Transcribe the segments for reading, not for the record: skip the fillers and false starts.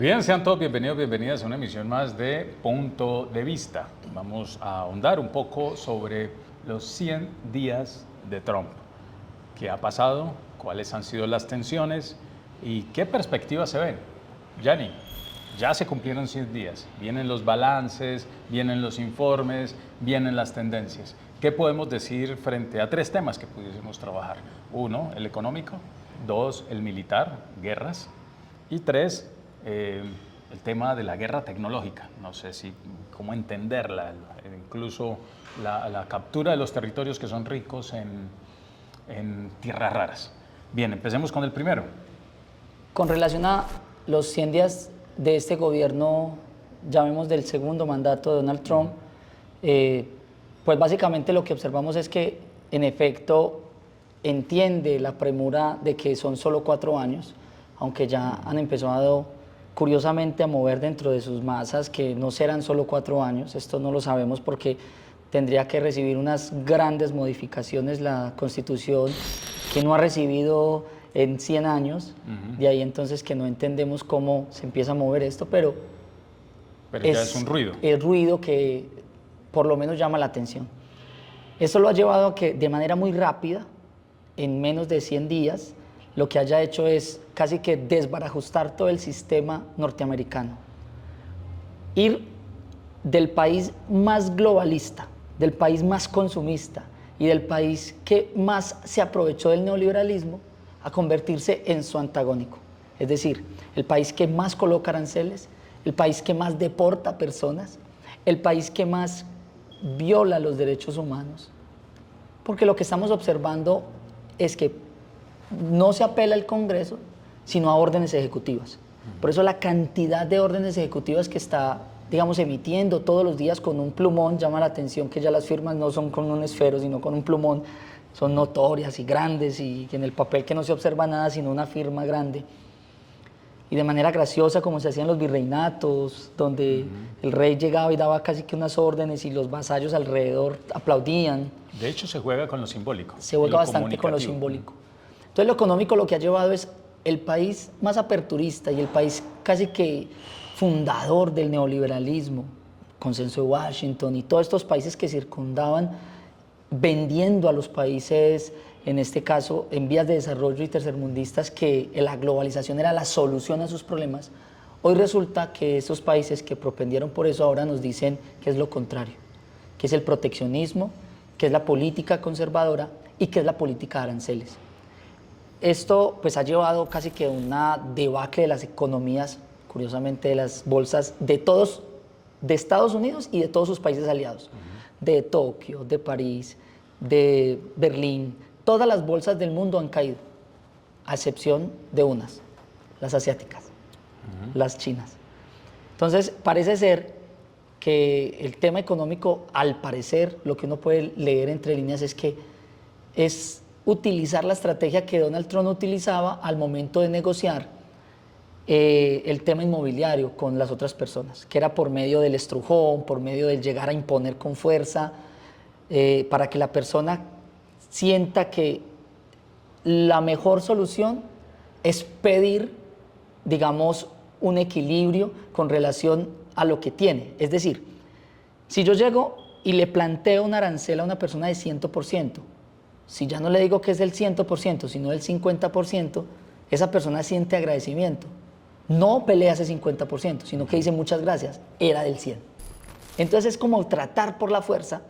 Bien, sean todos bienvenidos, bienvenidas a una emisión más de Punto de Vista. Vamos a ahondar un poco sobre los 100 días de Trump. ¿Qué ha pasado? ¿Cuáles han sido las tensiones? ¿Y qué perspectivas se ven? Yanni, ya se cumplieron 100 días. Vienen los balances, vienen los informes, vienen las tendencias. ¿Qué podemos decir frente a tres temas que pudiésemos trabajar? Uno, el económico. Dos, el militar, guerras. Y tres, el tema de la guerra tecnológica. No sé si cómo entenderla, incluso la captura de los territorios que son ricos en tierras raras. Bien, empecemos con el primero. Con relación a los 100 días de este gobierno, llamemos del segundo mandato de Donald Trump, pues básicamente lo que observamos es que en efecto entiende la premura de que son solo 4 años, aunque ya han empezado curiosamente a mover dentro de sus masas que no serán solo 4 años. Esto no lo sabemos porque tendría que recibir unas grandes modificaciones la Constitución que no ha recibido en 100 años, de ahí entonces que no entendemos cómo se empieza a mover esto, pero ya es un ruido. El ruido que por lo menos llama la atención. Esto lo ha llevado a que de manera muy rápida, en menos de 100 días, lo que haya hecho es casi que desbarajustar todo el sistema norteamericano. Ir del país más globalista, del país más consumista y del país que más se aprovechó del neoliberalismo a convertirse en su antagónico. Es decir, el país que más coloca aranceles, el país que más deporta personas, el país que más viola los derechos humanos. Porque lo que estamos observando es que no se apela al Congreso, sino a órdenes ejecutivas. Por eso la cantidad de órdenes ejecutivas que está, digamos, emitiendo todos los días con un plumón, llama la atención que ya las firmas no son con un esfero, sino con un plumón, son notorias y grandes y en el papel que no se observa nada, sino una firma grande. Y de manera graciosa, como se hacían los virreinatos, donde el rey llegaba y daba casi que unas órdenes y los vasallos alrededor aplaudían. De hecho, se juega con lo simbólico. Se juega bastante con lo simbólico. Entonces lo económico lo que ha llevado es el país más aperturista y el país casi que fundador del neoliberalismo, Consenso de Washington y todos estos países que circundaban vendiendo a los países, en este caso en vías de desarrollo y tercermundistas, que la globalización era la solución a sus problemas. Hoy resulta que estos países que propendieron por eso ahora nos dicen que es lo contrario, que es el proteccionismo, que es la política conservadora y que es la política de aranceles. Esto pues ha llevado casi que una debacle de las economías, curiosamente de las bolsas de todos, de Estados Unidos y de todos sus países aliados, de Tokio, de París, de Berlín. Todas las bolsas del mundo han caído, a excepción de unas, las asiáticas, las chinas. Entonces parece ser que el tema económico, al parecer, lo que uno puede leer entre líneas es que es utilizar la estrategia que Donald Trump utilizaba al momento de negociar el tema inmobiliario con las otras personas, que era por medio del estrujón, por medio del llegar a imponer con fuerza, para que la persona sienta que la mejor solución es pedir, digamos, un equilibrio con relación a lo que tiene. Es decir, si yo llego y le planteo un arancel a una persona de 100%, si ya no le digo que es del 100%, sino del 50%, esa persona siente agradecimiento. No pelea ese 50%, sino que dice muchas gracias, era del 100%. Entonces es como tratar por la fuerza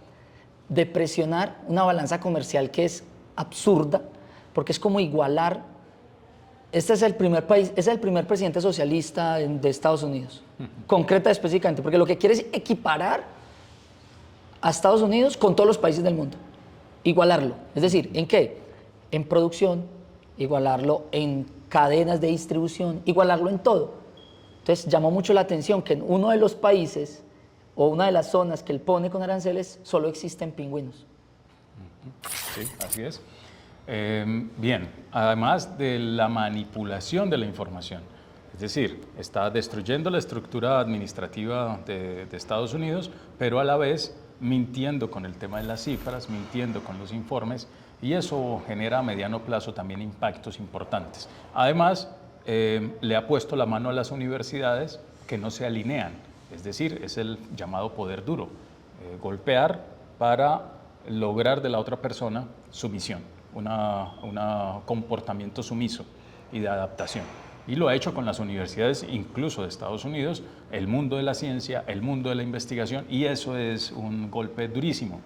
de presionar una balanza comercial que es absurda, porque es como igualar. Este es el primer país, es el primer presidente socialista de Estados Unidos, concreta específicamente, porque lo que quiere es equiparar a Estados Unidos con todos los países del mundo. Igualarlo, es decir, ¿en qué? En producción, igualarlo en cadenas de distribución, igualarlo en todo. Entonces llamó mucho la atención que en uno de los países o una de las zonas que él pone con aranceles solo existen pingüinos. Sí, así es. Bien, además de la manipulación de la información, es decir, está destruyendo la estructura administrativa de Estados Unidos, pero a la vez mintiendo con el tema de las cifras, mintiendo con los informes, y eso genera a mediano plazo también impactos importantes. Además, le ha puesto la mano a las universidades que no se alinean, es decir, es el llamado poder duro, golpear para lograr de la otra persona sumisión, un comportamiento sumiso y de adaptación. Y lo ha hecho con las universidades, incluso de Estados Unidos, el mundo de la ciencia, el mundo de la investigación, y eso es un golpe durísimo,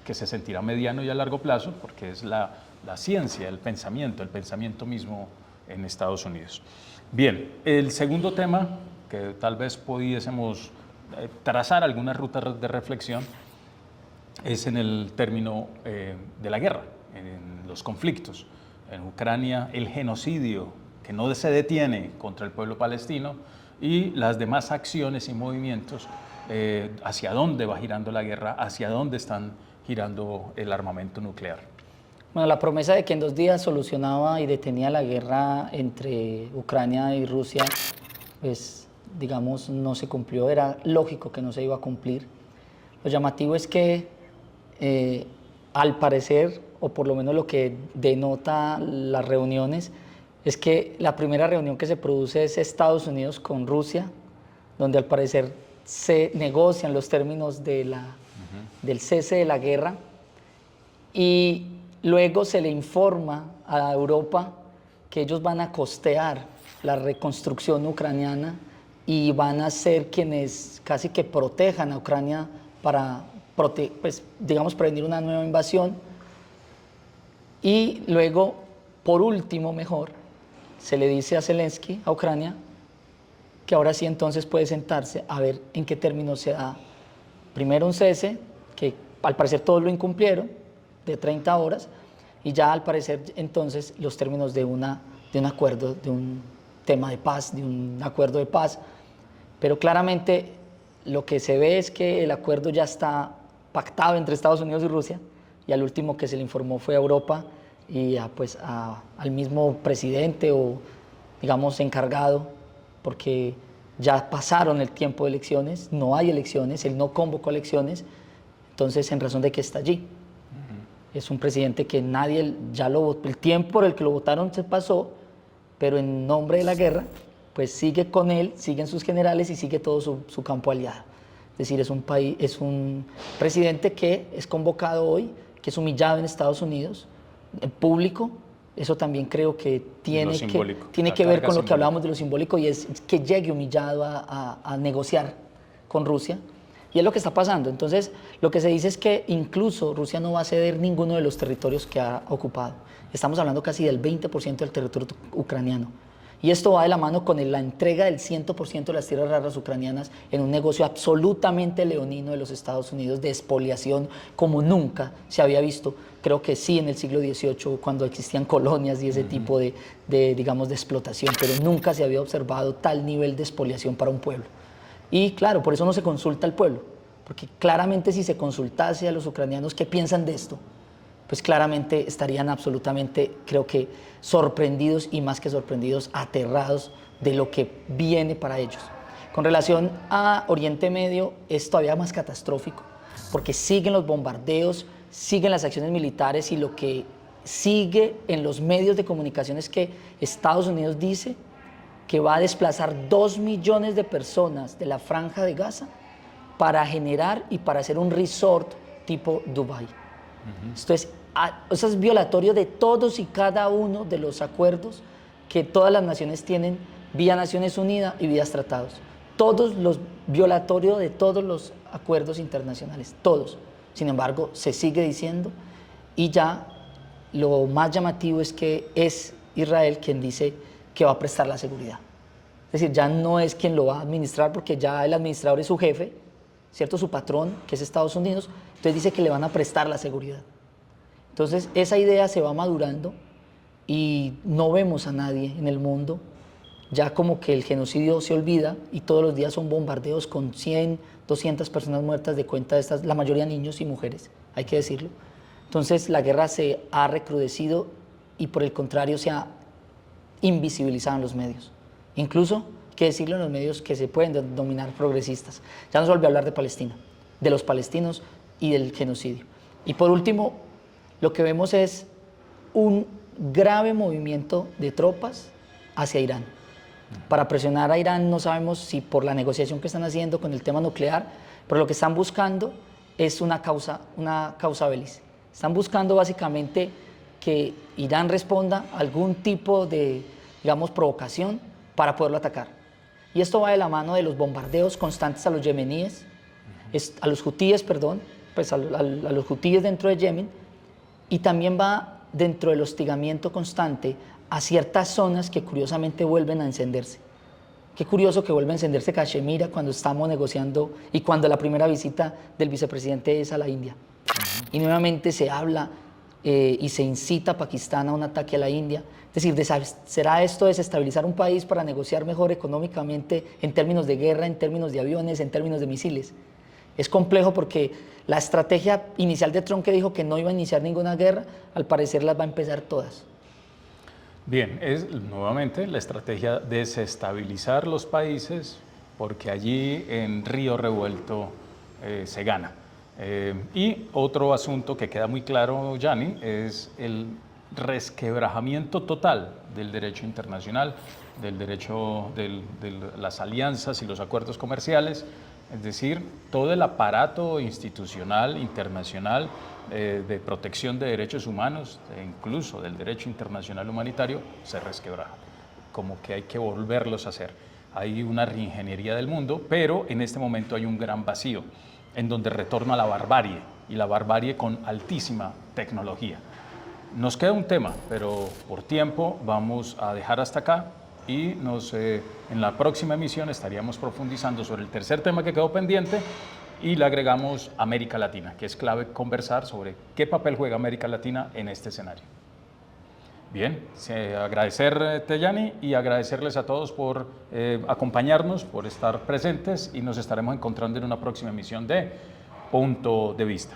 que se sentirá mediano y a largo plazo, porque es la ciencia, el pensamiento mismo en Estados Unidos. Bien, el segundo tema, que tal vez pudiésemos trazar algunas rutas de reflexión, es en el término de la guerra, en los conflictos. En Ucrania, el genocidio que no se detiene contra el pueblo palestino y las demás acciones y movimientos, hacia dónde va girando la guerra, hacia dónde están girando el armamento nuclear. Bueno, la promesa de que en 2 días solucionaba y detenía la guerra entre Ucrania y Rusia, pues digamos no se cumplió, era lógico que no se iba a cumplir. Lo llamativo es que al parecer, o por lo menos lo que denota las reuniones, es que la primera reunión que se produce es Estados Unidos con Rusia, donde al parecer se negocian los términos de del cese de la guerra, y luego se le informa a Europa que ellos van a costear la reconstrucción ucraniana y van a ser quienes casi que protejan a Ucrania para, pues, digamos, prevenir una nueva invasión. Y luego, por último, mejor, se le dice a Zelensky, a Ucrania, que ahora sí entonces puede sentarse a ver en qué términos se da primero un cese, que al parecer todos lo incumplieron, de 30 horas, y ya al parecer entonces los términos de un acuerdo, de un tema de paz, de un acuerdo de paz. Pero claramente lo que se ve es que el acuerdo ya está pactado entre Estados Unidos y Rusia, y al último que se le informó fue a Europa y al mismo presidente o, digamos, encargado, porque ya pasaron el tiempo de elecciones, no hay elecciones, él no convocó elecciones, entonces en razón de que está allí. Es un presidente que nadie ya lo votó, el tiempo por el que lo votaron se pasó, pero en nombre de la guerra, pues sigue con él, siguen sus generales y sigue todo su campo aliado. Es decir, es un presidente que es convocado hoy, que es humillado en Estados Unidos, en público. Eso también creo que tiene que ver con lo que hablábamos de lo simbólico, y es que llegue humillado a negociar con Rusia. Y es lo que está pasando. Entonces, lo que se dice es que incluso Rusia no va a ceder ninguno de los territorios que ha ocupado. Estamos hablando casi del 20% del territorio ucraniano. Y esto va de la mano con la entrega del 100% de las tierras raras ucranianas en un negocio absolutamente leonino de los Estados Unidos, de expoliación como nunca se había visto. Creo que sí en el siglo XVIII, cuando existían colonias y ese tipo digamos, de explotación, pero nunca se había observado tal nivel de expoliación para un pueblo. Y claro, por eso no se consulta al pueblo, porque claramente si se consultase a los ucranianos qué piensan de esto, pues claramente estarían absolutamente, creo que, sorprendidos y más que sorprendidos, aterrados de lo que viene para ellos. Con relación a Oriente Medio es todavía más catastrófico, porque siguen los bombardeos, siguen las acciones militares, y lo que sigue en los medios de comunicación es que Estados Unidos dice que va a desplazar 2 millones de personas de la Franja de Gaza para generar y para hacer un resort tipo Dubái. Esto es violatorio de todos y cada uno de los acuerdos que todas las naciones tienen vía Naciones Unidas y vía tratados. Violatorio de todos los acuerdos internacionales, todos. Sin embargo, se sigue diciendo, y ya lo más llamativo es que es Israel quien dice que va a prestar la seguridad. Es decir, ya no es quien lo va a administrar, porque ya el administrador es su jefe, ¿cierto? Su patrón, que es Estados Unidos, entonces dice que le van a prestar la seguridad. Entonces esa idea se va madurando y no vemos a nadie en el mundo, ya como que el genocidio se olvida y todos los días son bombardeos con 100, 200 personas muertas, de cuenta de estas, la mayoría niños y mujeres, hay que decirlo. Entonces la guerra se ha recrudecido y por el contrario se ha invisibilizado en los medios. Incluso, hay que decirlo, en los medios que se pueden denominar progresistas. Ya no se volvió a hablar de Palestina, de los palestinos y del genocidio. Y por último, lo que vemos es un grave movimiento de tropas hacia Irán. Para presionar a Irán, no sabemos si por la negociación que están haciendo con el tema nuclear, pero lo que están buscando es una causa bellis. Están buscando básicamente que Irán responda a algún tipo de, digamos, provocación para poderlo atacar. Y esto va de la mano de los bombardeos constantes a los yemeníes, a los hutíes, perdón, pues a los hutíes dentro de Yemen, y también va dentro del hostigamiento constante a ciertas zonas que curiosamente vuelven a encenderse. Qué curioso que vuelve a encenderse Cachemira cuando estamos negociando y cuando la primera visita del vicepresidente es a la India. Y nuevamente se habla y se incita a Pakistán a un ataque a la India. Es decir, ¿será esto desestabilizar un país para negociar mejor económicamente en términos de guerra, en términos de aviones, en términos de misiles? Es complejo porque la estrategia inicial de Trump, que dijo que no iba a iniciar ninguna guerra, al parecer las va a empezar todas. Bien, es nuevamente la estrategia de desestabilizar los países, porque allí en río revuelto se gana. Y otro asunto que queda muy claro, Gianni, es el resquebrajamiento total del derecho internacional, del derecho de las alianzas y los acuerdos comerciales, es decir, todo el aparato institucional internacional de protección de derechos humanos, e incluso del derecho internacional humanitario, se resquebraja, como que hay que volverlos a hacer. Hay una reingeniería del mundo, pero en este momento hay un gran vacío, en donde retorna la barbarie, y la barbarie con altísima tecnología. Nos queda un tema, pero por tiempo vamos a dejar hasta acá y en la próxima emisión estaríamos profundizando sobre el tercer tema que quedó pendiente y le agregamos América Latina, que es clave conversar sobre qué papel juega América Latina en este escenario. Bien, agradecerte, Gianni, y agradecerles a todos por acompañarnos, por estar presentes, y nos estaremos encontrando en una próxima emisión de Punto de Vista.